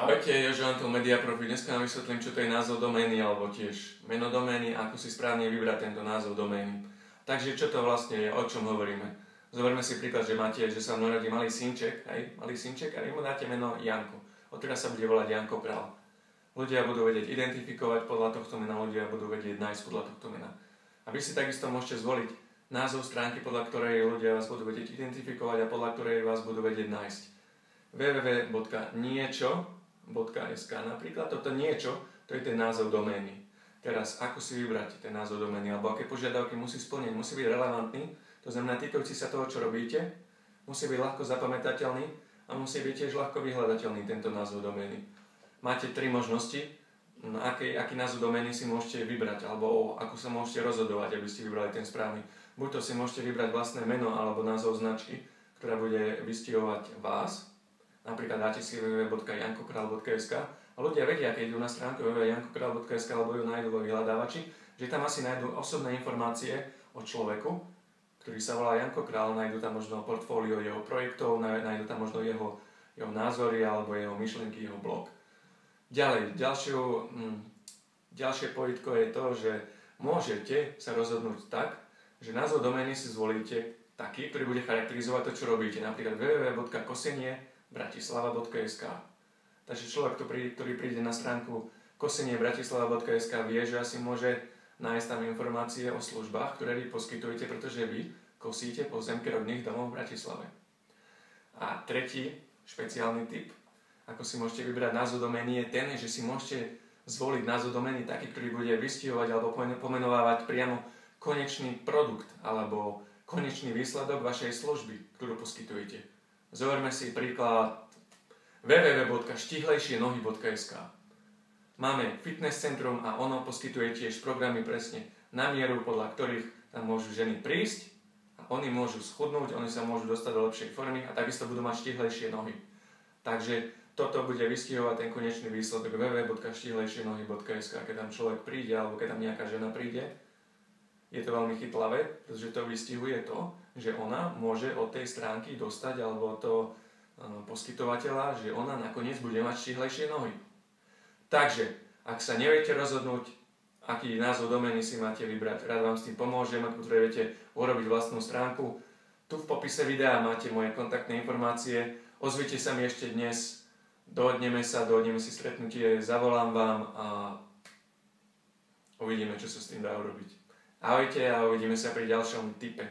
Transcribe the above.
Ahojte, Jožo Antol Media Profi. Dneska vám vysvetlím, čo to je názov domény alebo tiež meno domény a ako si správne vybrať tento názov domény. Takže čo to vlastne je, o čom hovoríme? Zoberme si príklad, že sa vám narodí malý synček a vy mu dáte meno Janko. Odteraz sa bude volať Janko Král. Ľudia budú vedieť identifikovať podľa tohto mena, ľudia budú vedieť nájsť podľa tohto mena. A vy si takisto môžete zvoliť názov stránky, podľa ktorej ľudia vás budú vedieť identifikovať a podľa ktorej vás budú vedieť nájsť. www.niečo.sk napríklad, toto niečo, to je ten názov domény. Teraz, ako si vybrať ten názov domény, alebo aké požiadavky musí splniť, musí byť relevantný, to znamená týkajúci sa toho, čo robíte, musí byť ľahko zapamätateľný a musí byť tiež ľahko vyhľadateľný tento názov domény. Máte 3 možnosti, aký názov domény si môžete vybrať, alebo ako sa môžete rozhodovať, aby ste vybrali ten správny. Buď to si môžete vybrať vlastné meno alebo názov značky, ktorá bude vystihovať vás. Napríklad dáte si www.jankokral.sk a ľudia vedia, keď idú na stránku www.jankokral.sk alebo ju nájdú vo vyhľadávači, že tam asi nájdú osobné informácie o človeku, ktorý sa volá Janko Král, nájdú tam možno portfólio jeho projektov, nájdú tam možno jeho názory alebo jeho myšlienky, jeho blog. Ďalej, ďalšie pojitko je to, že môžete sa rozhodnúť tak, že názov domény si zvolíte taký, ktorý bude charakterizovať to, čo robíte. Napríklad www.koseniebratislava.sk. Takže človek, ktorý príde na stránku koseniebratislava.sk, vie, že asi môže nájsť tam informácie o službách, ktoré vy poskytujete, pretože vy kosíte pozemky rodných domov v Bratislave. A tretí špeciálny tip, ako si môžete vybrať názov domény, je ten, že si môžete zvoliť názov domény taký, ktorý bude vystihovať alebo pomenovávať priamo konečný produkt alebo konečný výsledok vašej služby, ktorú poskytujete. Zoberme si príklad www.štihlejšienohy.sk. Máme fitness centrum a ono poskytuje tiež programy presne na mieru, podľa ktorých tam môžu ženy prísť a oni môžu schudnúť, oni sa môžu dostať do lepšej formy a takisto budú mať štihlejšie nohy. Takže toto bude vystihovať ten konečný výsledok www.štihlejšienohy.sk. Keď tam človek príde alebo keď tam nejaká žena príde, je to veľmi chytlavé, pretože to vystihuje to, že ona môže od tej stránky dostať alebo od toho poskytovateľa, že ona nakoniec bude mať štihlejšie nohy. Takže, ak sa neviete rozhodnúť, aký názov domény si máte vybrať, rád vám s tým pomôžem, ak potrebujete urobiť vlastnú stránku. Tu v popise videa máte moje kontaktné informácie, ozvite sa mi ešte dnes, dohodneme si stretnutie, zavolám vám a uvidíme, čo sa s tým dá urobiť. Ahojte a uvidíme sa pri ďalšom tipe.